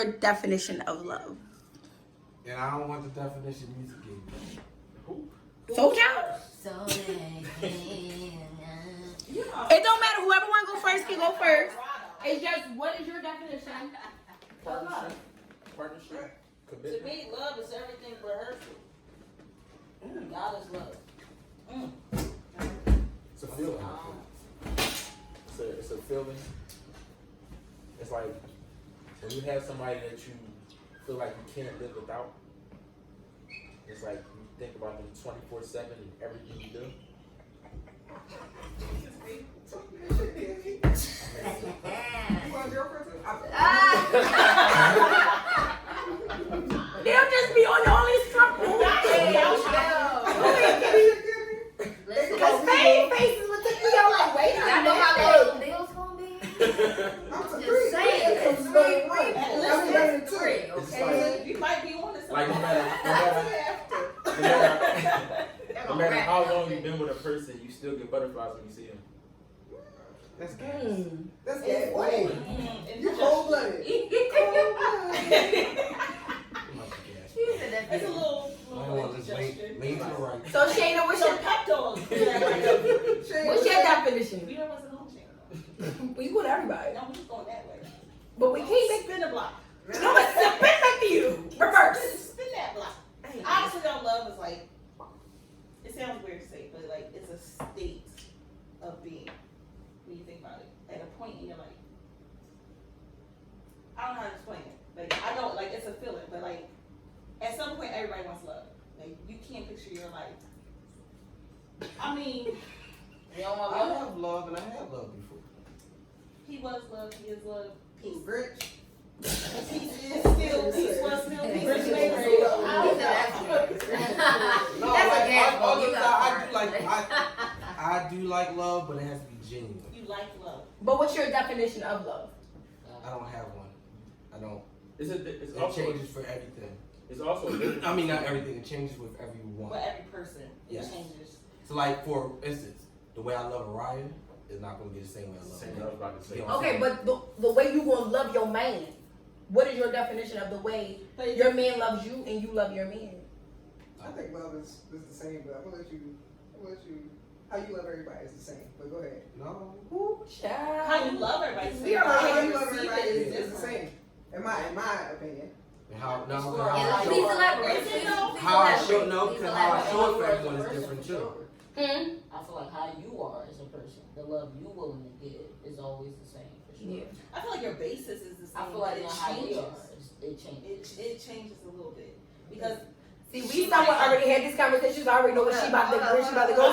your definition of love? And I don't want the definition music gave me. So count. It don't matter. Whoever want to go first can go first. It's just, what is your definition of love? Partnership. To Commitment. me, love is everything rehearsal. God is love. It's a feeling. It's a feeling. It's like when you have somebody that you feel like you can't live without. It's like you think about them 24/7 and everything you do. You want a girlfriend too? They'll just be on the only struggle. Because faces would take me out like, wait a minute. Y'all know how long Neil's gonna be? I'm Just three. saying, it's three, It's okay? like- You might be on to Like no matter how long you've been with a person, you still get butterflies when you see them. That's gas. That's gay. Wait. It's You cold blooded. It's a little I don't want this lean to the right. So Shayna, what's your definition? We don't want to know Shayna. Well, you go to everybody. No, we just going that way. But we can't make Spin the block. no, it's spin back to you. Reverse. Spin that block. Honestly, though, love is like, it sounds weird to say, but like, it's a state of being. When you think about it, at a point in your life, I don't know how to explain it. Like, I don't, like, it's a feeling, but like, at some point, everybody wants love. Like, you can't picture your life. I mean, You don't want I love? have love and I have love before. he was love, he is love, peace. Rich. Peace is still, peace was still, peace is made. I don't know. No, That's a like, gas I ball. You do got like I do like love, but it has to be genuine. You like love. But what's your definition of love? I don't have one. I don't. It's It also changes for everything. it's also a difference. I mean, not everything. It changes with everyone. But every person, it Yes. changes. So, like for instance, the way I love Orion is not going to be the same way I love Same him. thing I was about to say. Yeah. Okay, but the way you gonna love your man, what is your definition of the way But your man loves you and you love your man? I think love is the same, but I'm gonna let you. How you love everybody is the same. But go ahead. No. Ooh, child. how you love everybody, We are How how you love receive everybody it is is the different. same. In my opinion. And how no, Explore. how I Please show, elaborate. how I show no, because how I show it for everyone is different too. Hmm? I feel like how you are as a person, the love you willing to give is always the same for sure. Yeah. I feel like your basis is the same. I feel like but not how we are. changes. It changes. It changes a little bit because See, we someone already had this conversation. So I already know where she about to go.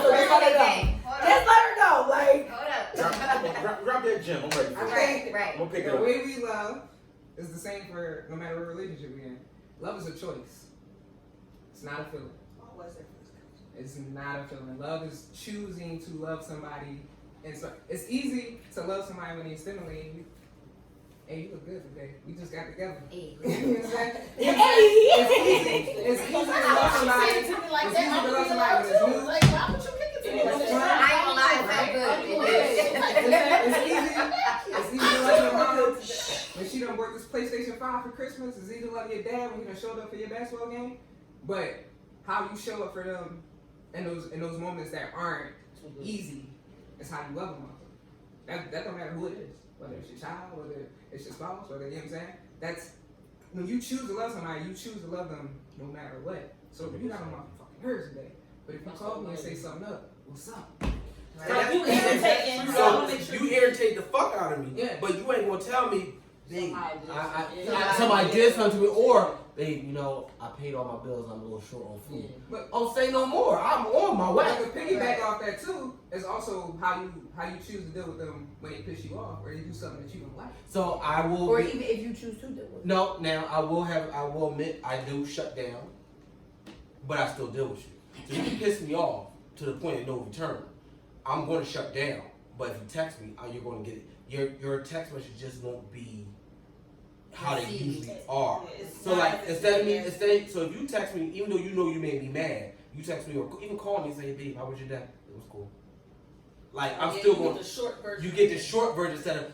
So just let her go. Just let her go. Like, Hold up. Drop that gem. I'm ready for I it. think Right. I'm gonna pick it the up. way we love is the same for no matter what relationship we're in. Love is a choice. It's not a feeling. what was it? It's not a feeling. Love is choosing to love somebody. And so it's easy to love somebody when they're stimulating you. Hey, you look good today. We just got together. Hey. You know what I'm saying? hey. It's easy to love somebody. Say it to me like It's that. easy I'm to love gonna somebody be when it's too. new. Like, why would you kick it to me like I that? ain't gonna lie, it felt good. It did. It's easy to love your mom when she done worked this PlayStation 5 for Christmas. It's easy to love your dad when he done showed up for your basketball game. But how you show up for them in those moments that aren't easy is how you love them. That don't matter who it is. Whether it's your child, whether it's your spouse, whether, you know what I'm saying? That's when you choose to love somebody, you choose to love them no matter what. So if you got on my fucking nerves today, but if you call me and say something up, what's up? Like, you irritating. So I So wanna make sure you irritate the fuck out of me, Yeah. but you ain't gonna tell me, babe, Somebody somebody did something to me, or babe, you know, I paid all my bills, I'm a little short on food. But Oh, say no more. I'm on my But way. to piggyback off that too is also how you choose to deal with them when they piss you off or they do something that you don't like. So I will. Or be- even if you choose to do it. No, now I will admit I do shut down, but I still deal with you. So you can piss me off to the point of no return. I'm going to shut down, but if you text me, you're going to get it. Your text message just won't be how they usually are. It's So not like the instead of same as- so if you text me, even though you know you made me mad, you text me or even call me and say, hey, babe, how was your day? It was cool. Like I'm Yeah, still you get going. the short version. You get the short version instead of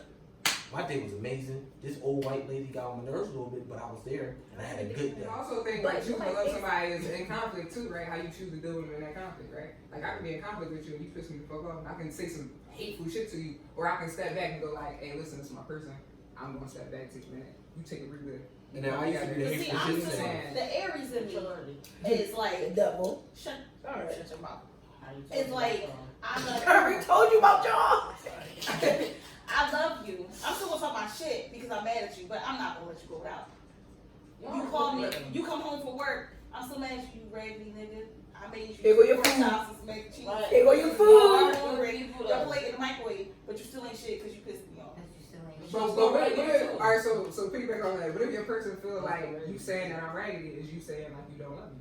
My day was amazing. This old white lady got on my nerves a little bit, but I was there and I had a good day. I also think But like choosing to like, love it's- somebody is in conflict too, right? How you choose to deal with them in that conflict, right? Like I can be in conflict with you and you piss me the fuck off, and I can say some hateful shit to you, or I can step back and go like, "Hey, listen, this is my person. I'm gonna step back, take a minute. You take a breather." And then I used to be the But see, hateful I'm shit just saying. saying. the Aries in me is like, Double. shut your mouth. How you It's talking like, about, I I already told you about y'all. I love you. I'm still gonna talk my shit because I'm mad at you, but I'm not gonna let you go without. You call me, you come home from work, I'm still mad at you, raggedy nigga. I made you Here go your four food. sausage, mac and cheese. Right. Here go your You food. are ready. Your plate in the microwave, but you still ain't shit because you pissed me off. That's you still ain't. But what if, all right, so piggyback on that. What if your person feel like you saying that I'm raggedy is you saying like you don't love me?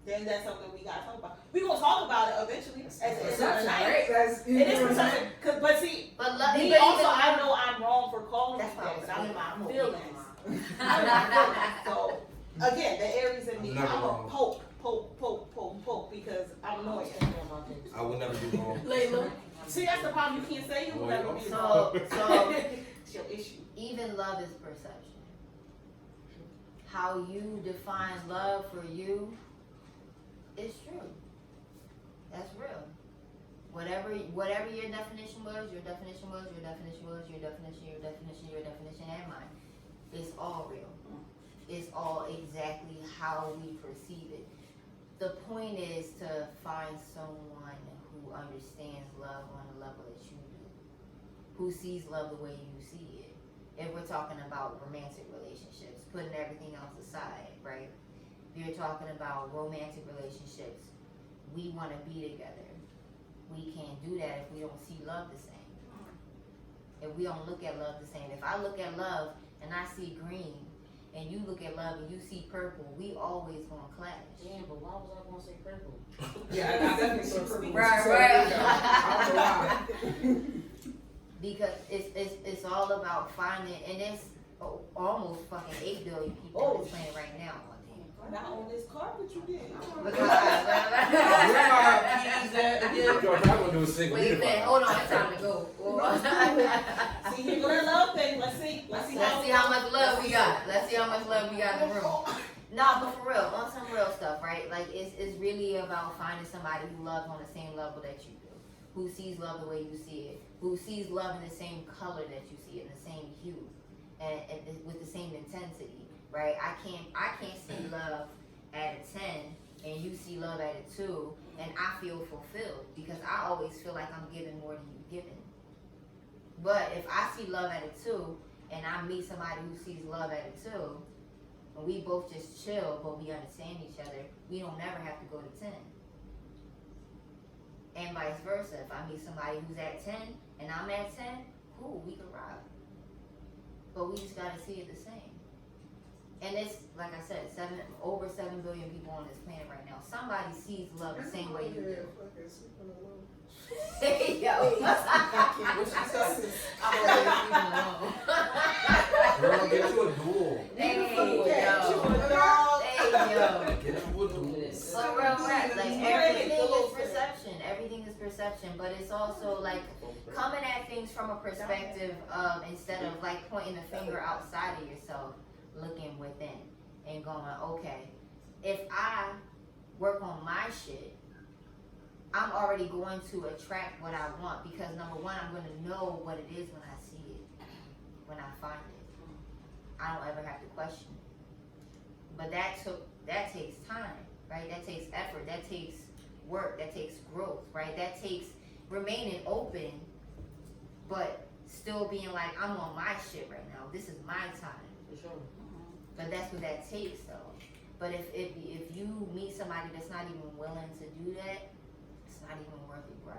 Then that's something we gotta talk about. We gonna talk about it eventually. As Perception, night. right? That's It is perception. But see, But love, me even also, even- I know I'm wrong for calling That's you what I that, was but I'm in thinking. my I'm feelings. feelings. I'm in my feelings. So again, the Aries in me, I'm never I'm wrong. a poke because I'm annoying. I would never do wrong. Layla. See, that's the problem. You can't say you will never be So wrong. It's your issue. even love is perception. How you define love for you is true. That's real. Whatever your definition was, your definition was, your definition was, your definition, your definition, your definition, and mine. It's all real. It's all exactly how we perceive it. The point is to find someone who understands love on the level that you do, who sees love the way you see it. If we're talking about romantic relationships, putting everything else aside, right? If you're talking about romantic relationships, we want to be together. We can't do that if we don't see love the same. If we don't look at love the same. If I look at love and I see green, and you look at love and you see purple, we always gonna clash. Damn, but why was I gonna say purple? Yeah, I definitely saw purple. when she Right, said right. it. I don't know why. Because it's all about finding, and there's almost fucking 8 billion people on this planet right now. Not on this carpet, you did. Because Where are our keys at again? Yo, if I gonna do a single, wait a minute, hold on, it's time to go. See, here go that love thing. Let's see how much love we got. Let's see how much love we got in the room. No, but for real, on some real stuff, right? Like it's really about finding somebody who loves on the same level that you do, who sees love the way you see it, who sees love in the same color that you see it, in the same hue, and with the same intensity, right? I can't see love at a 10 and you see love at a 2, and I feel fulfilled because I always feel like I'm giving more than you giving. But if I see love at a 2 and I meet somebody who sees love at a 2, and we both just chill, but we understand each other, we don't never have to go to 10. And vice versa. If I meet somebody who's at 10 and I'm at 10, cool, we can ride. But we just gotta see it the same. And it's, like I said, over 7 billion people on this planet right now. Somebody sees love the same way you do. Hey, yo. Girl, get you a duel. Hey, yo. Get you a duel. But real rap, like everything is perception. Everything is perception, but it's also like coming at things from a perspective of, instead of like pointing the finger outside of yourself, looking within and going, okay, if I work on my shit, I'm already going to attract what I want because number one, I'm going to know what it is when I see it, when I find it. I don't ever have to question it. But that takes time, right? That takes effort, that takes work, that takes growth, right? That takes remaining open, but still being like, I'm on my shit right now. This is my time. For sure. But that's what that takes, though. But if you meet somebody that's not even willing to do that, it's not even worth it, bro.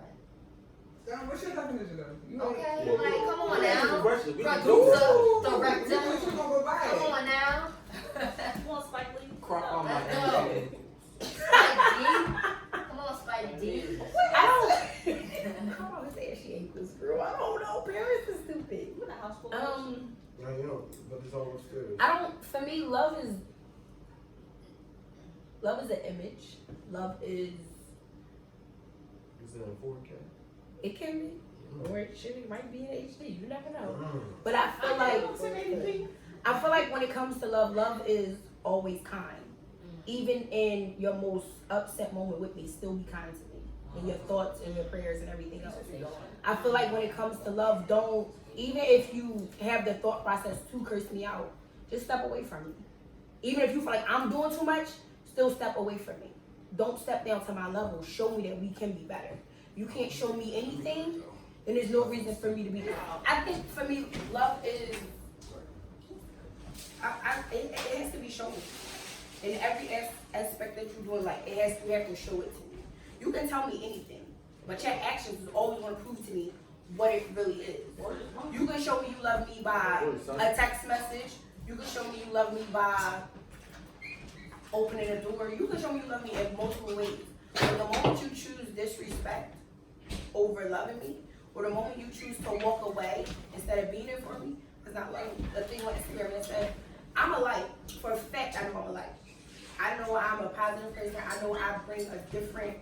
What's your definition though? You Okay, Yeah. like, come on Answer the now. question. We can do Producer, it. director, What you gonna go buy come it? on now. You want Spike Lee? Crop on my Let's go. head. Spike D. Come on, Spike D. I don't. I don't say she ain't this girl. I don't know. Parents is stupid. You in a house full of Yeah, you know, but it's always good. I don't. For me, love is an image. Love is. Is it in 4K? It can be. Or shit might be ADHD. You never know. Mm. But I feel like when it comes to love, love is always kind. Even in your most upset moment with me, still be kind to me. In your thoughts and your prayers and everything else. I feel like when it comes to love, don't, even if you have the thought process to curse me out, just step away from me. Even if you feel like I'm doing too much, still step away from me. Don't step down to my level. Show me that we can be better. You can't show me anything, then there's no reason for me to be. I think for me, love is, it has to be shown. In every aspect that you're doing, like, you have to show it to me. You can tell me anything, but your actions is always going to prove to me what it really is. You can show me you love me by a text message. You can show me you love me by opening a door. You can show me you love me in multiple ways. But the moment you choose disrespect over loving me, or the moment you choose to walk away instead of being there for me, because not like the thing on Instagram that said, I'm a light. For a fact, I know I'm a light. I know I'm a positive person. I know I bring a different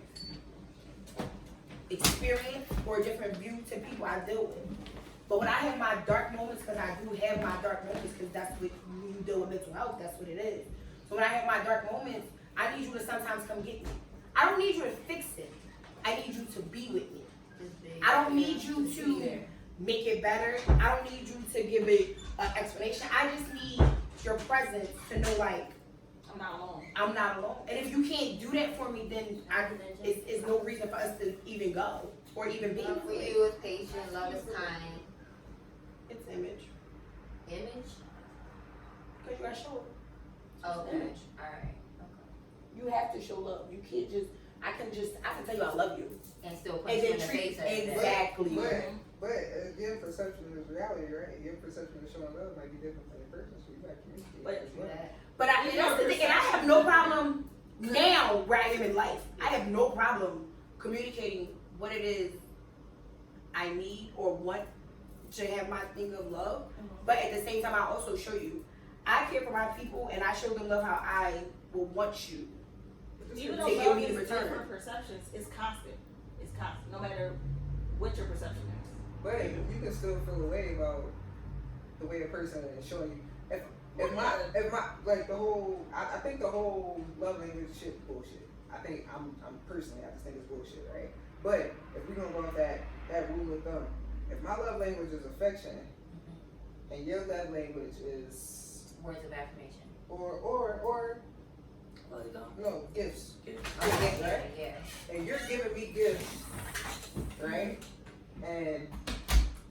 experience or a different view to people I deal with. But when I have my dark moments, because I do have my dark moments, because that's what you deal with mental health, that's what it is. So when I have my dark moments, I need you to sometimes come get me. I don't need you to fix it. I need you to be with me. I don't need you to make it better. I don't need you to give it an explanation. I just need your presence to know, like, I'm not alone. I'm not alone. And if you can't do that for me, then it's no reason for us to even go or even be. Love for you is patient, love is kind. It's image. Image? Because you gotta show it. Okay. Image. Alright. You have to show love. You can't just, I can tell you I love you. And still put And you then in the treat, face of it. exactly. But again, perception is reality, right? Your perception of showing love might be different from your person, so you gotta communicate. But- as well. But and that's the thing, and I have no problem now where I am in life. I have no problem communicating what it is I need or want to have my thing of love. But at the same time, I also show you I care for my people, and I show them love how I will want you. Even though Take love me is to return. different perceptions, it's constant. It's constant, no matter what your perception is. But you can still feel a way about the way a person is showing you. If my like the whole, I think the whole love language shit bullshit. I think I'm personally, I just think it's bullshit, right? But if we're gonna go with that rule of thumb, if my love language is affection, and your love language is Words of affirmation. or no gifts, Okay, yeah. and you're giving me gifts, right? And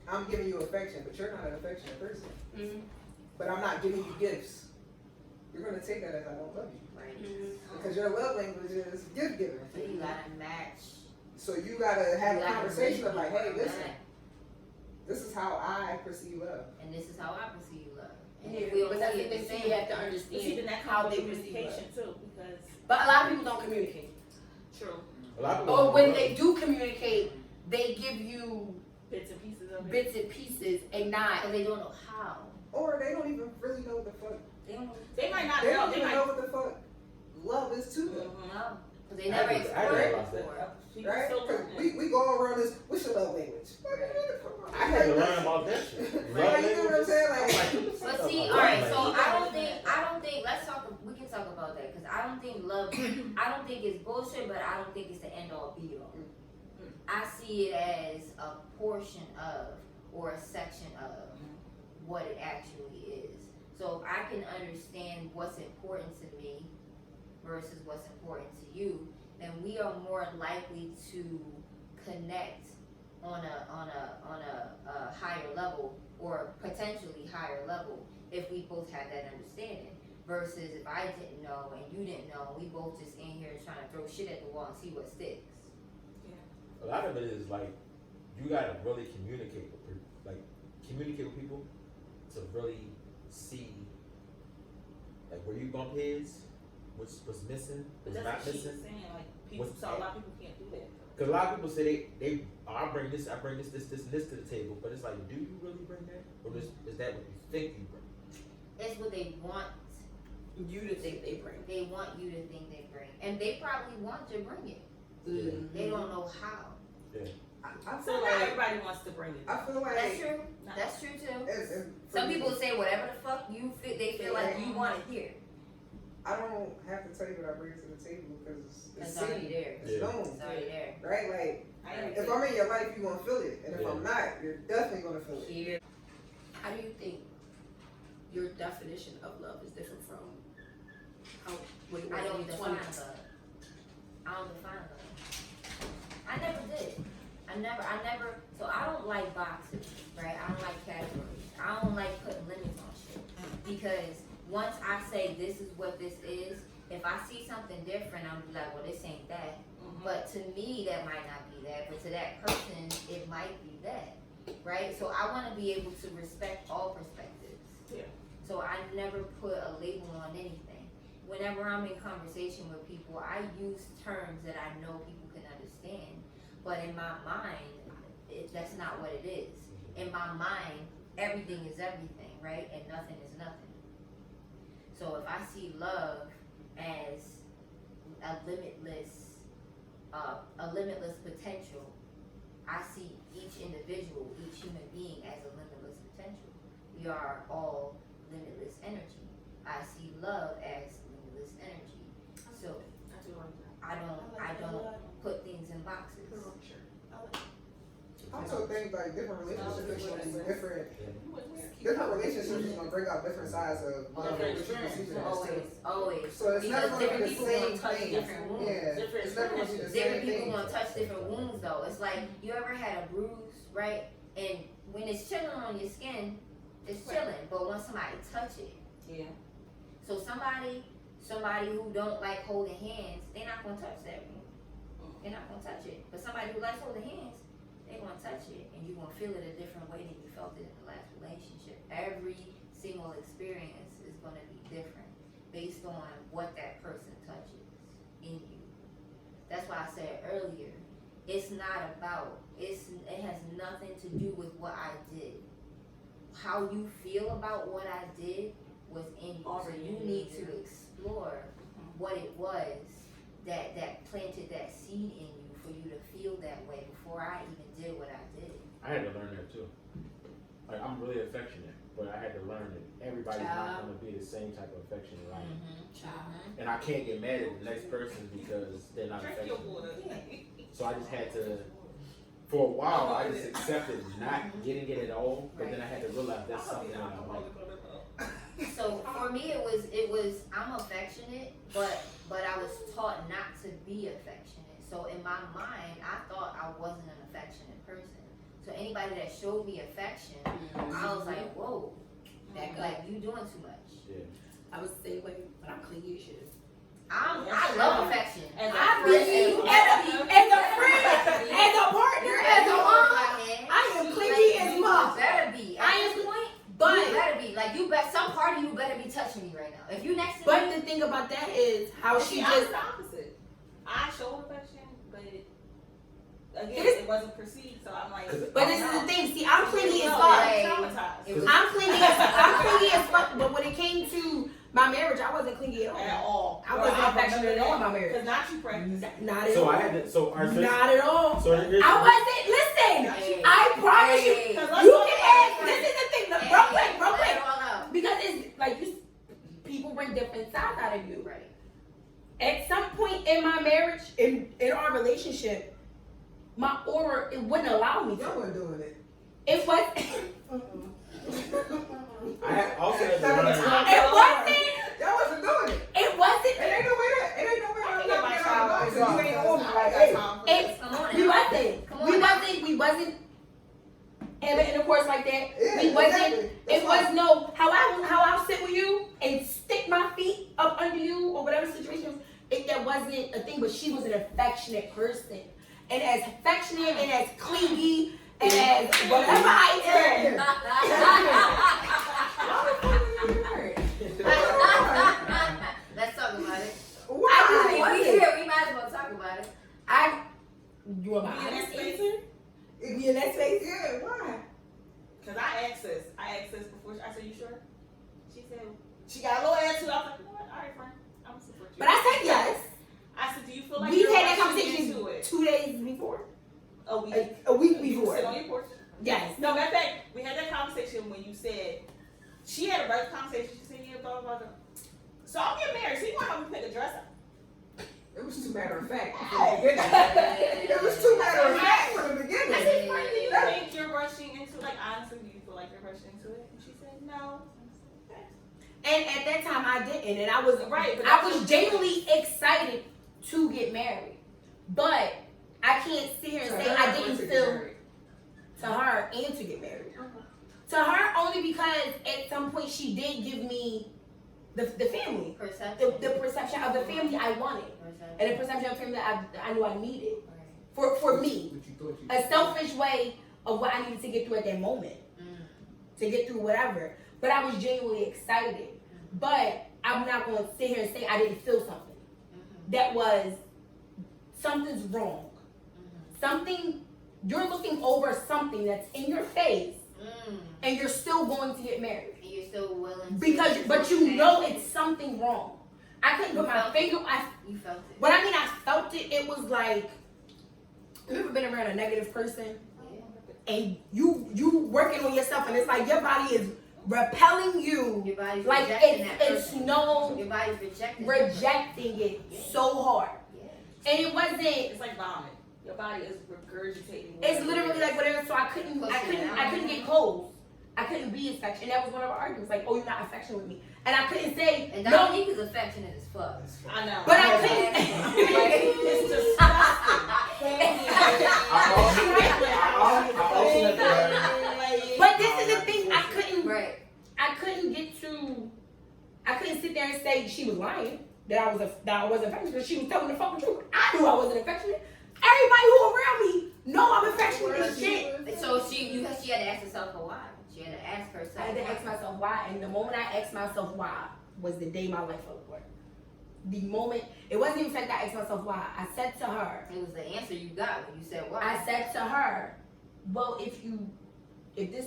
I'm giving you affection, but you're not an affectionate person. Mm-hmm. But I'm not giving you gifts. You're gonna take that as I don't love you, Right. because your love language is gift giving. So you gotta match. So you gotta have You a gotta conversation read of like, hey, people, listen, right? this is how I perceive love. And this is how I perceive love. And Yeah, if we don't but that's see the it the thing, same, so you have to But see, understand then that how comes they with perceive communication love. too, because But a lot of people don't communicate. true A lot of people Or don't when know. they do communicate, they give you bits and pieces of it. bits and pieces and not. because they don't know how. Or they don't even really know what the fuck. They don't know. They might not They know. don't They even might. know what the fuck love is to them. No. Because they never I explored it realized that. before. People Right? still 'Cause learning. we go around this, what's your love language? I had to learn about that shit. Right, you know what I'm saying? Like, But see, alright, so I don't think, let's talk, we can talk about that, because I don't think love, I don't think it's bullshit, but I don't think it's the end all be all. I see it as a portion of, or a section of, what it actually is. So if I can understand what's important to me versus what's important to you, then we are more likely to connect on a higher level, or potentially higher level, if we both have that understanding. Versus if I didn't know and you didn't know, we both just in here trying to throw shit at the wall and see what sticks. A lot of it is like you gotta really communicate with people, communicate with people to really see like where you bump heads, what's missing, But what's that's not what she's missing. saying. Like people, What's- so a lot of people can't do that. Cause a lot of people say I bring this to the table, but it's like, do you really bring that, or is that what you think you bring? It's what they want. You to think they bring. They want you to think they bring, and they probably want to bring it. Mm-hmm. They don't know how. Yeah. I So feel not like everybody wants to bring it. I feel like That's true. That's true too. it's Some people say whatever the fuck you feel, they feel like you want to hear. I don't have to tell you what I bring to the table because it's It's already there. It's Yeah. known, It's already there. right? Like I am if I'm in your life, you're gonna feel it, and if Yeah. I'm not, you're definitely gonna feel it. Here. How do you think your definition of love is different from how what it was I don't in your define 20s? love. I don't define love. I never did. I never, so I don't like boxes, right? I don't like categories. I don't like putting limits on shit. Because once I say this is what this is, if I see something different, I'm like, well, this ain't that. But to me, that might not be that. But to that person, it might be that, right? So I want to be able to respect all perspectives. Yeah. So I never put a label on anything. Whenever I'm in conversation with people, I use terms that I know people can understand. But in my mind, that's not what it is. In my mind, everything is everything, right? And nothing is nothing. So if I see love as a limitless potential, I see each individual, each human being as a limitless potential. We are all limitless energy. I see love as limitless energy. So I don't put things in boxes. I also think like different relationships are gonna be different. Different relationships are gonna bring out different sides of what you perceive it as too. Always. So it's never Because gonna be different the people same gonna touch thing. different wounds. Yeah, it's never gonna be the same Different people thing. gonna touch different wounds though. It's like you ever had a bruise, right? And when it's chilling on your skin, it's chilling. But when somebody touch it, Yeah. so somebody who don't like holding hands, they're not gonna touch that wound. They're not gonna touch it. But somebody who likes holding hands, they're gonna touch it, and you're gonna feel it a different way than you felt it in the last relationship. Every single experience is gonna be different based on what that person touches in you. That's why I said earlier, it's not about, it has nothing to do with what I did. How you feel about what I did was in you. So you need to explore what it was that planted that seed in you for you to feel that way before I even did what I did. I had to learn that too. Like I'm really affectionate, but I had to learn that everybody's not gonna be the same type of affection, right? And I can't get mad at the next person because they're not Drink your affectionate. water. So I just had to, for a while, I just accepted not getting it at all. But then I had to realize that's something that I like. So for me, it was I'm affectionate, but I was taught not to be affectionate. So in my mind, I thought I wasn't an affectionate person. So anybody that showed me affection, I was like, whoa, like you doing too much. Yeah. I was the same way, but I'm clingy as shit. I love affection. As a I friend, mean, as a friend, as a partner, as a mom, I am clingy as You much. better be. At I this am- point, But you better be. Like you bet some part of you better be touching me right now. If you next to but me, the thing about that is how she See, I was just the opposite. I showed affection, but again, It's- it wasn't perceived, so I'm like. But this is the thing. See, I'm clingy as No, fuck. I'm traumatized. it was I'm clingy as fuck. But when it came to my marriage, I wasn't clingy at all. At all. I wasn't affectionate at all in my marriage. Because not you practice. Not at So all. I had to. So our Not at all. So here's I wasn't. Listen, Hey. I promise you. Hey. You can ask. This is the thing. Hey, Real quick, real let quick. it all out. Because it's like people bring different sides out of you. Right. At some point in my marriage, in our relationship, my aura, it wouldn't allow me Y'all to. weren't doing it. It was. I had also had to It learn. wasn't. Y'all wasn't doing it. It wasn't. It ain't no way that. It ain't no way I that. think my child You ain't on me like, hey. It, Come on we now. wasn't. Come on We now. wasn't. And of course, like that, Yeah, we wasn't. exactly. That's It why- was no how I sit with you and stick my feet up under you or whatever situation. That wasn't a thing. But she was an affectionate person, and as affectionate and as clingy and as whatever I am. Let's talk about it. Why? We here. We might as well talk about it. You are my Be in that honest space? answer. It be in that space. Yeah, why? Because I asked this before. I said, you sure? She said, she got a little attitude. I was like, you know what? All right, friend. I'm going to support you. But I said yes. I said, do you feel like We you're had that rushing conversation into it? 2 days before. A week. A week You before. sit on your porch. Yes. No, matter of fact, we had that conversation when you said she had a right conversation. She said, "Yeah, blah blah blah." So I'll get married. So you want to help me pick a dress up? It was too matter of fact from the beginning. It was too matter of fact from the I beginning. said, "Frank, do you think you're rushing into like honestly? Do you feel like you're rushing into it?" And she said, "No." And at that time I didn't, and I was Right, but I was genuinely excited to get married, but I can't sit here and say I didn't feel to her and to get married. To her only because at some point she did give me the family, Perception. the perception of the family I wanted, Perception. and the perception of family that I knew I needed Right. for me. What you thought you A selfish way of what I needed to get through at that moment, to get through whatever. But I was genuinely excited. But I'm not going to sit here and say I didn't feel something. That was, something's wrong. Something, you're looking over something that's in your face, and you're still going to get married. And you're still willing to Because, but you know it's something wrong. I couldn't put You my felt finger, you felt it. what I mean I felt it, it was like, have you ever been around a negative person? Yeah. And you working on yourself, and it's like your body is repelling you, Your body's like rejecting that it's person. no Your body's rejecting it so hard, Yeah. and it wasn't. It's like vomit. Your body is regurgitating. It's literally like whatever. So I couldn't get close. I couldn't be affectionate. And that was one of our arguments. Like, oh, you're not affectionate with me, and I couldn't say And no. Dominique is affectionate as fuck. I know. But I It's disgusting. I also have to learn. But this is the thing. Right. I couldn't get to. I couldn't sit there and say she was lying. That I wasn't affectionate. Because she was telling the fucking truth. I knew I wasn't affectionate. Everybody who around me know I'm affectionate as shit. So she had to ask herself why. She had to ask herself. I had to ask myself why, and the moment I asked myself why was the day my life fell apart. The moment, it wasn't even the fact that I asked myself why. I said to her, It was the answer you got when you said why. I said to her, well, if this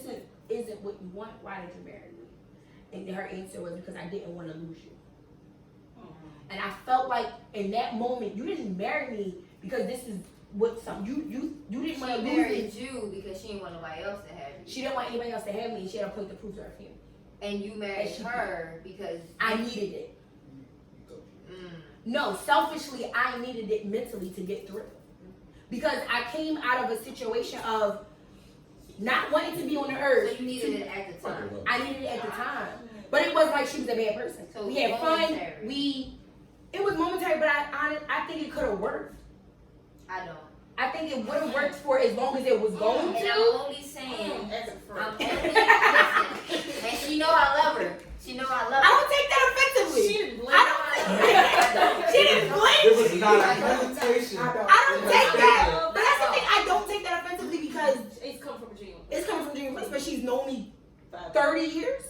isn't what you want, why did you marry me? And her answer was because I didn't want to lose you. And I felt like in that moment, you didn't marry me because this is what you didn't want to She lose married me. you because she didn't want nobody else to have you. She didn't want anybody else to have me, and she had a point to prove to her family. And you married And she- her because I needed it. No, selfishly, I needed it mentally to get through. Because I came out of a situation of not wanting to be on the so earth. you needed it at the time. I needed it at the time. But it wasn't like she was a bad person. So We had fun. momentary. It was momentary, but I think it could have worked. I don't. I think it would have worked for as long as it was going And to. I'm only saying. As a I'm friend. only listen. And she know I love her. She know I love I her. don't take that offensively. She didn't blink. I don't. She didn't blink. This is not a presentation. I don't take that. But that's the thing. I don't take that offensively because It's come from a genuine. it's coming from Junior Place, but she's known me 5 30 years.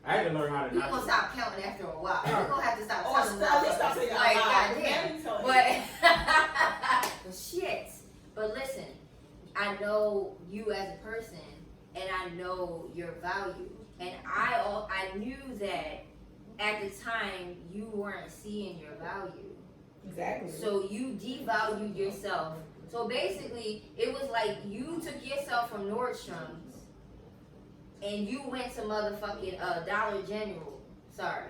I had to learn how to We not. gonna stop counting after a while. We're gonna have to stop Or telling at least stop saying it like, out loud. goddamn. But shit. But listen, I know you as a person, and I know your value, and I knew that at the time you weren't seeing your value, Exactly. so you devalued yourself. So basically, it was like you took yourself from Nordstrom's, and you went to motherfucking Dollar General. Sorry.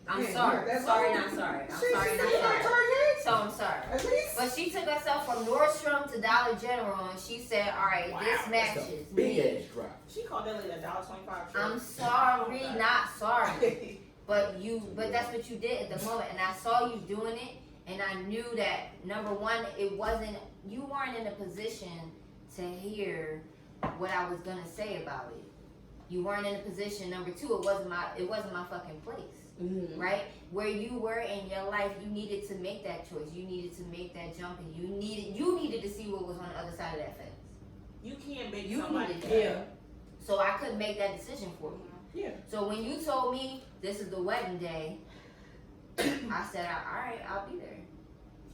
I'm Yeah, sorry. that's Sorry, all. not sorry. I'm She sorry, said not you gotta sorry. charge it. So I'm sorry. At least. But she took herself from Nordstrom to Dollar General, and she said, "All right, this matches Big me." ass drop. She called that lady $1.25. I'm sorry, not sorry. But that's what you did at the moment, and I saw you doing it, and I knew that number one, you weren't in a position to hear what I was gonna say about it. You weren't in a position. Number two, it wasn't my fucking place. Mhm. Right? Where you were in your life, you needed to make that choice. You needed to make that jump, and you needed to see what was on the other side of that fence. You can't make You somebody needed that. Yeah. So I couldn't make that decision for you. Yeah. So when you told me this is the wedding day, I said, all right, I'll be there.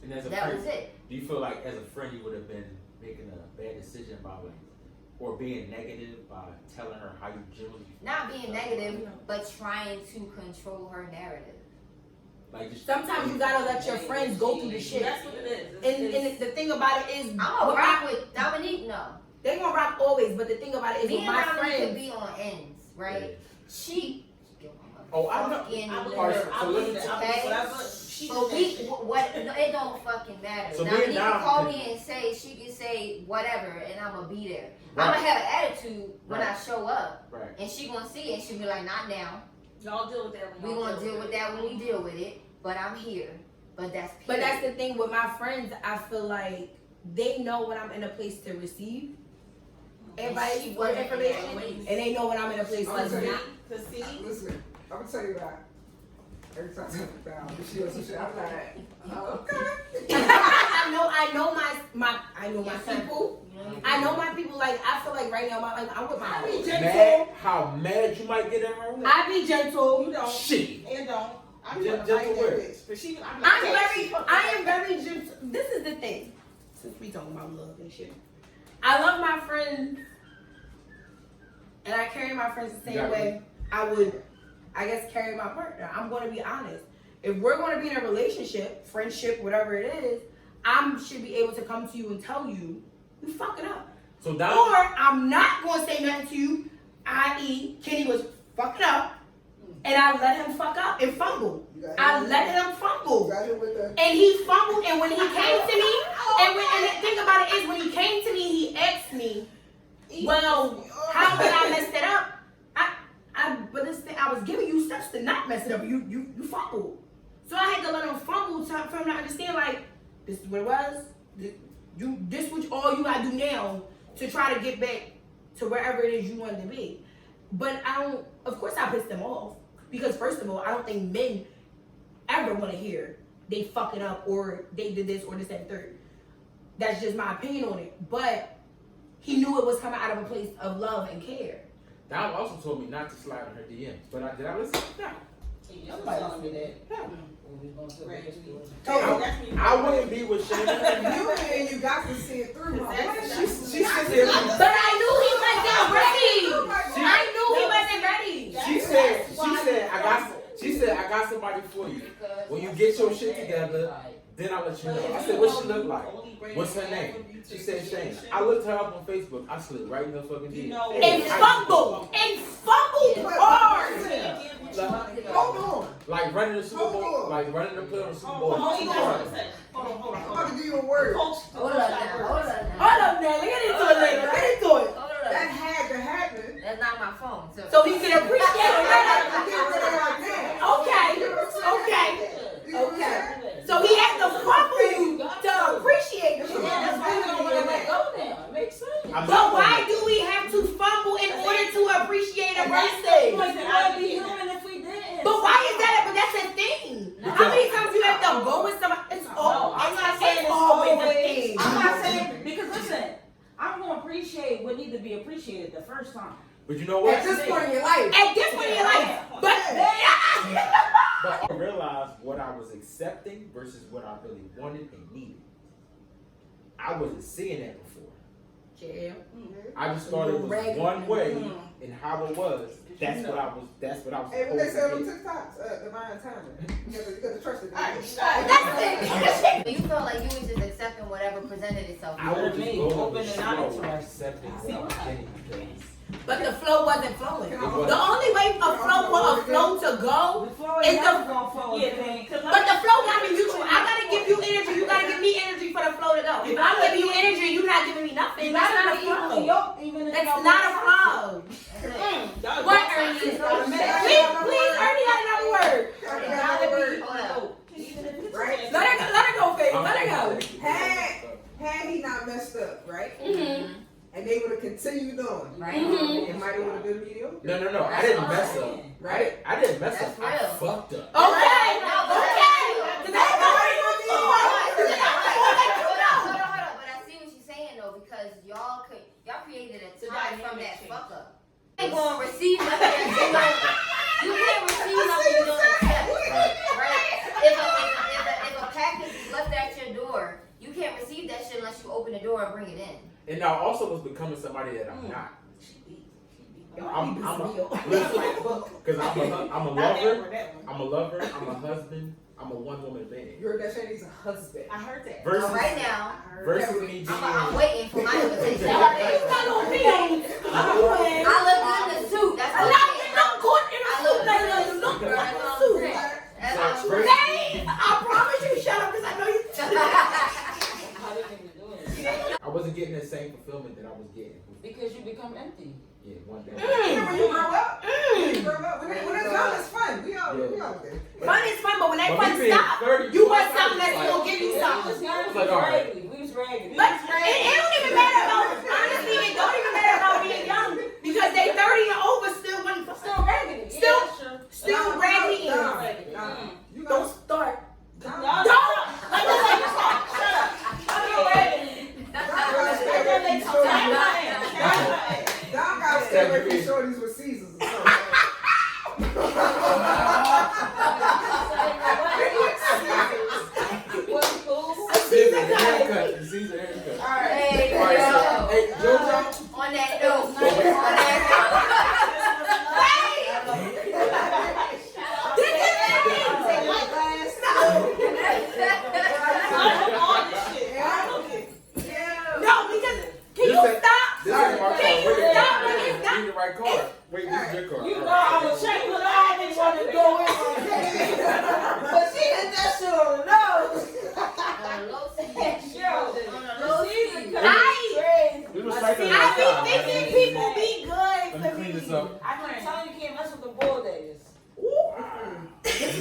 And as a That friend, was it. do you feel like as a friend you would have been making a bad decision about like, or being negative by telling her how you generally feel? Not being negative, but trying to control her narrative. Like just Sometimes you gotta let your friends go through the shit. That's what it is. And the thing about it is, I'm gonna rock with Dominique. No, they gonna rock always. But the thing about it is, me with and my Dominique could friends, be on ends, right? She. Oh, I know. fucking I believe Alright, her. so I let believe me that. I Okay. believe whatever she But did we, that shit. what? No, it don't fucking matter. So me Dominique and can Dom call can- me and say she can say whatever, and I'ma be there. Right. I'ma have an attitude when Right. I show up, Right. and she gonna see it. and She'll be like, "Not now. Y'all deal with that when We y'all gonna deal with that when we deal with it. But I'm here. But that's but period. that's the thing with my friends. I feel like they know when I'm in a place to receive advice she or wasn't in information, that place. and they know when I'm in a place I'm to gonna not. To see. Listen, I'm gonna tell you that. Every time I talk about she does some shit, I'm like, okay. I know my people. You know, I know my people. Like I feel like right now, I'm with my. I be hoes. gentle. Mad? How mad you might get at her? I be gentle. You don't. Shit. And don't. I'm Gen- gonna gentle fight that word. bitch. But she, I am very gentle. This is the thing. Since we talking about love and shit, I love my friends, and I carry my friends the same Got way I would, I guess, carry my partner. I'm going to be honest. If we're going to be in a relationship, friendship, whatever it is, I should be able to come to you and tell you, you fucking up. So Or Dom, I'm not going to say nothing to you, i.e. Kenny was fucking up, and I let him fuck up and fumble. I let him fumble. And he fumbled, and when he came to me, and the thing about it is, when he came to me, he asked me, well, how did I mess it up? But this thing, I was giving you steps to not mess it up. You fumbled. So I had to let him fumble for him to understand, like, this is what it was. This what all you gotta do now to try to get back to wherever it is you wanted to be. But of course I pissed them off. Because first of all, I don't think men ever want to hear they fucking up or they did this or this and third. That's just my opinion on it. But he knew it was coming out of a place of love and care. Dom also told me not to slide in her DMs. But did I listen? No. He used to telling me that. No. When we was going to the Right. restaurant. I wouldn't be with Shannon. You got to see it through. She said that. But I knew he wasn't ready. I knew he wasn't ready. She said I got somebody for you. When you get your shit together, then I'll let you know. I said, what she look like? What's her name? She said Shane. I looked her up on Facebook. I slid right in her fucking DM. And fumbled hard. Hold on. Like running the Super Bowl, like running the play on the Super Bowl. Hold She on. hard. I'm about to give you a word. Hold up now. Hold up now. Hold up now, get into it later. Get into it. Hold That up. had to happen. That's not my phone. So he can appreciate it. Get rid of that now. Okay. You know what I'm Okay. saying? So he had to fumble you to appreciate you. That's why we don't want to let go now. It makes sense. I'm But not why gonna- do we have to fumble in order to appreciate a Like, birthday? it would be human if we didn't. But why is that? But that's a thing. How many times you have to go with somebody? It's all. I'm not saying it's always a always. thing. I'm not saying, because listen, I'm going to appreciate what need to be appreciated the first time. But you know what? At this point in your life. At this point in your life, but But I realized what I was accepting versus what I really wanted and needed. I wasn't seeing that before. yeah. I just thought it was Raggedy. one way and how it was. That's what I was. That's what I was. Hey, what they say on supposed to TikToks, divine timing. You gotta trust it. That's it. You felt like you was just accepting whatever presented itself. I would just go Open with the and honest flow, right. accepting what I'm getting because But the flow wasn't flowing. It wasn't. The only way for a flow to go, The flow It's ain't the- never going to flow. but the flow gotta be mutual. I gotta give you energy. You gotta give me energy for the flow to go. If I'm giving you energy, you're not giving me nothing. That's not a flow. That's not a flow. What, Ernie? Please, Ernie got another word. Right? Let her go, Faith. Let her go. Had he not messed up, right? Mm-hmm. And they would have continued on. Right? Mhm. It might have would have been mediocre. no. I didn't mess up. Right? I didn't mess That's up. I real. fucked up. Okay. Hold on. But I see what she's saying though, because y'all created a time from that fuck up. You ain't gonna receive nothing that you don't. You can't receive nothing you don't accept. Right? If a package is left at your door, you can't receive that shit unless you open the door and bring it in. And I also was becoming somebody that I'm not. I'm a lover. I'm a lover. I'm a husband. I'm a one woman band. You heard that, Shady? He's a husband. I heard that. Versus, All right now, versus me I'm being. waiting for my invitation. You got on me. I look good in the suit. That's what I'm saying. look good in a suit, baby. You look good in That's a what I'm suit. saying. That's So, what I'm versus- saying. Babe, I promise you, shut up, because I know you. How they think you're doing it? I wasn't getting the same fulfillment that I was getting. Because you become empty. Yeah, one day. When you grow up, when it's young, it's fun. We all did. Fun is fun, but when that But fun me being stop, 30, you want 25, something that's like- gonna give you something. We was Like, all right. raggedy. We was raggedy. But it don't even matter about, honestly, it don't even matter about being young, because they 30 and over still want, Still raggedy. Still- Yeah, sure. still raggedy. Raggedy. You Don't got start. Y'all Don't. Like this ain't your fault. Shut up. I'm still raggedy. Y'all got to stay away from shorties with Caesars or something. What's cool? Caesar haircut. Caesar haircut. Alright. Hey, All right, yo. so, hey, JoJo. On that note, on that No, because, can This you ain't- stop? This is my Can card. you Wait, stop? wait, It's wait. not- Give me the right card. Wait, this is your card. You All know right. I was checking with I didn't want to go in on that. But she hit that shit on the nose. on the low side. Yo, On the low I This was right there. I be thinking people be good Let me for clean me. this up. I keep telling you can't mess with the bull days.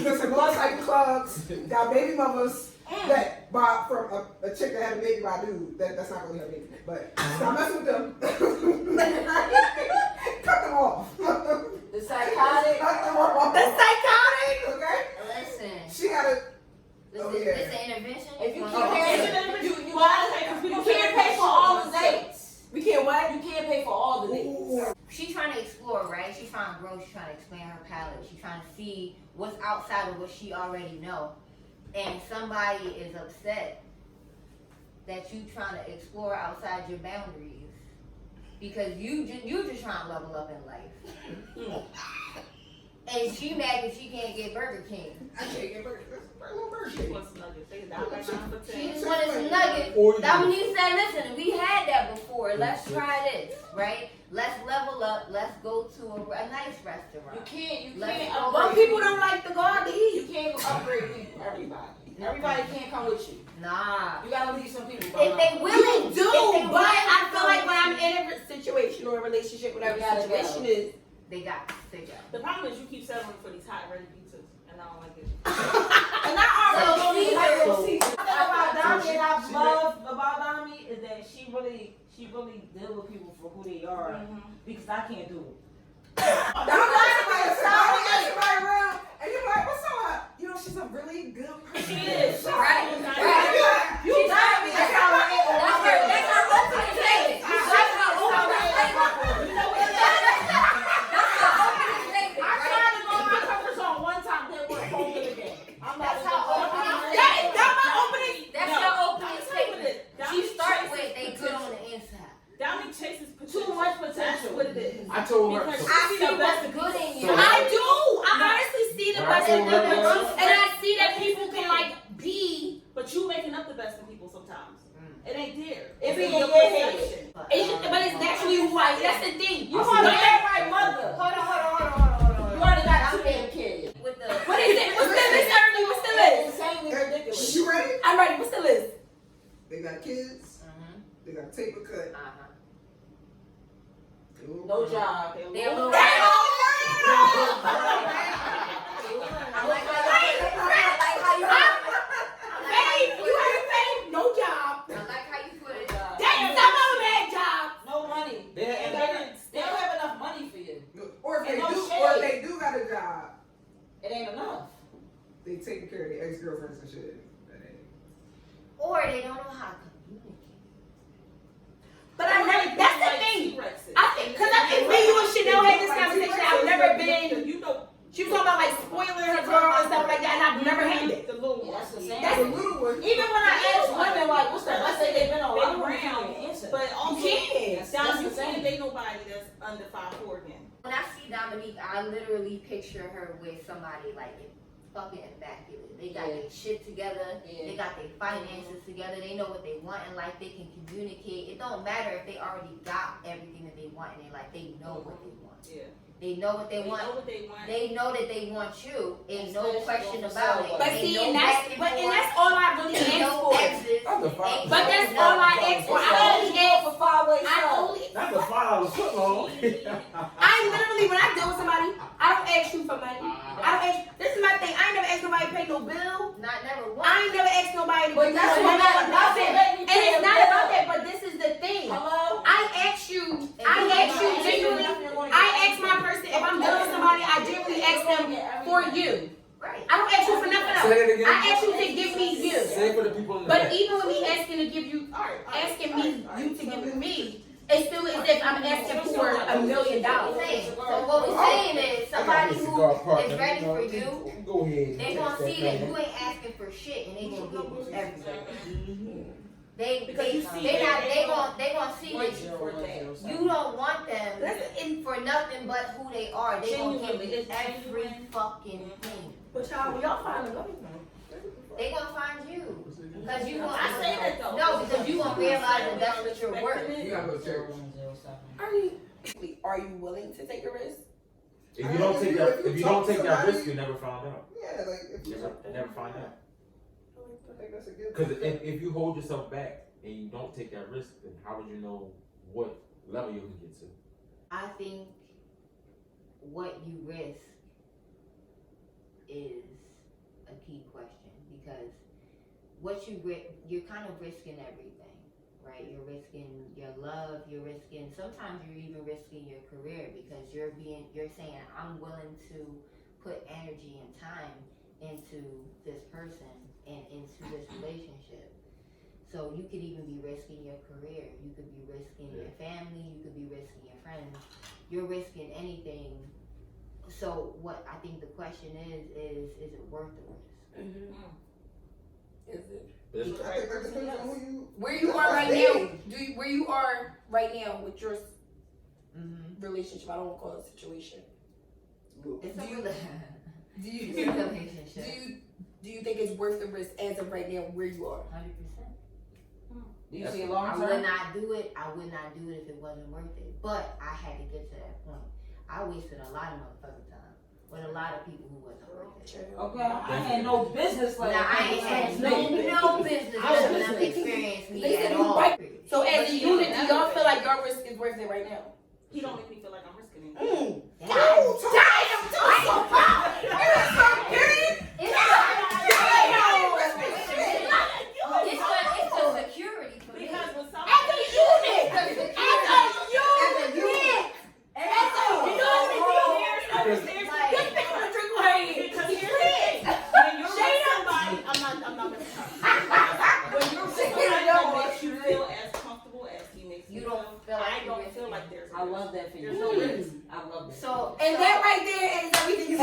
There's some motorcycle clubs, got baby mothers that bought from a chick that had a baby by a dude. That's not really her baby. But stop messing with them. Cut them off. The psychotic. Cut them off. The psychotic. Okay? Listen, She got a. this Oh, is yeah. this an intervention. If you It's can't gonna- pay, you can't pay for all the dates. We can't what? You can't pay for all the dates. Ooh. She's trying to explore, right? She's trying to grow. She's trying to expand her palette. She's trying to see what's outside of what she already know. And somebody is upset that you trying to explore outside your boundaries because you just trying to level up in life. And she mad that she can't get Burger King. I can't get burger. That's a little burger. She wants nuggets. They got $9 for She 10. just wanted some nuggets. Or you- Dominique said, listen, we had that before. Let's try this, right? Let's level up. Let's go to a nice You restaurant. can't Let's upgrade. But people don't like to go out to You eat. can't upgrade people. Everybody can't come with you. Nah. You gotta leave some people If behind. they You willing, do, if they but willing I to feel go like when I'm with in a situation or a relationship, whatever You the gotta situation go. is, they got to figure out. The problem is you keep settling for these hot ready pizzas, and I don't like it. and I So, already Caesar- know The thing about Dami and I she love about Dami is that she really deal with people for who they are because I can't do it. Y'all got somebody around, and you're like, what's up? You know, she's a really good person. She is. Right. You She's got me. that's her opening statement. That's her opening statement. That's her opening statement, I right? tried to go in my comfort zone one time, they went home to the game. I'm not That's gonna how go. opening That my opening. That's No. your opening Don't statement. Dami She starts chases with they good on potential. the inside. Dami chases potential. Too much That's potential. what it is. I told her. Because So, I she see the best what's good in you. So- I do. I honestly see the When I best in told her people, that- and I see that people can like be. But you making up the best in people sometimes. It ain't there. It be in in your your head. perception. But it's naturally who I am. That's the thing. You I see want to that. marry my mother. Hold on. You already got two damn kids. With the What is it? What's the list, Ernie? What's the list? Insanely ridiculous. You ready? I'm ready. What's the list? They got kids. They got taper cut. No job. They a little They all I like how you Babe, you heard babe? No job. I like how you put it. Damn, some of them had jobs. No money. They had- They don't have enough money for you. Or if And no they do, shade. or if they do got a job, It ain't enough. they taking care of their ex-girlfriends and shit. That ain't. Or they don't know how to communicate. But I never, that's the thing. T-Rexes. I think, because I think me, you and Chanel had this conversation. I've never been, You know, she was talking about like spoiling her girl and stuff like that, and I've never had it. the little Yeah, that's the ones. same. That's- The little one. Even when I ask women, like, what's the best thing they've been on? I don't Baby really Brown. know the answer. But also, You can. That's Dom, the you same. can't date nobody that's under 5'4" again. When I see Dominique, I literally picture her with somebody like fucking immaculate. They got their shit together. They got their finances together. They know what they want in life. They can communicate. It don't matter if they already got everything that they want in their life. They know what they want. Yeah. They know what they want. know what they want. They know that they want you. Ain't no Especially question on about it. the But Ain't see, no and back that's and but and forth. that's all I really Ain't ask no for. exes. Not the five. Ain't But no that's all I ask for. I only ask for 5-way I only Not the $5 foot long. I literally, when I deal with somebody, I don't ask you for money. I don't ask. This is my thing. I ain't never asked nobody to pay no bill. Not never once. I ain't never asked nobody to But do that's no what money or that- that's nothing. what made me And it's feel not good. about that. But this is the thing. Hello? I ask you genuinely. I ask my person if I'm dealing with somebody. I genuinely ask them for you. Right. I don't ask you for nothing else. Say it again. I ask you to give me you. Say it for the people in the But back. even with me asking to give you, asking me you to give me, it's still as if I'm asking for $1 million. Saying. So what we're saying is somebody who is ready for you, Go ahead. they gonna see that you ain't asking for shit and they gonna give you everything. They gonna see that you don't want them for nothing but who they are. They gonna give you every fucking thing. But y'all, when y'all find a They gonna find you. Cause you gonna I say that though. No, because you gonna realize that that's what you're worth. You gotta go check. Are you willing to take a risk? If you don't take that, if you don't take that risk, you never find out. Yeah, like if you Never find out. I think that's a good. Because if you hold yourself back and you don't take that risk, then how would you know what level you can get to? I think what you risk is a key question because what you're kind of risking everything, right? You're risking your love, you're risking, sometimes you're even risking your career because you're saying, I'm willing to put energy and time into this person and into this relationship. So you could even be risking your career, you could be risking your family, you could be risking your friends, you're risking anything. So what I think the question is it worth the risk? Is it? But I think that depends on who you. Where you are right now? Where you are right now with your relationship? I don't want to call it a situation. It's Do a you- Do you it's a relationship. do you think it's worth the risk as of right now where you are? 100%. Do you see a I long would term? not do it. I would not do it if it wasn't worth it. But I had to get to that point. I wasted a lot of motherfucking time with a lot of people who wasn't worth it. Okay, I had no business like Now I ain't had no business letting them experience me at all. So as a unit, do y'all feel like your risk is worth it right now? He don't make me feel like I'm risking it. Damn! It's the security for me. Because when As a unit! As a unit! Because here's the thing. When you're with somebody, I'm not messing up. When you're with somebody that makes you feel as comfortable as he makes You me don't feel, feel like I you're don't feel risking like there's a I risk. love that for you. There's no risk. I love that. So And that right there is everything you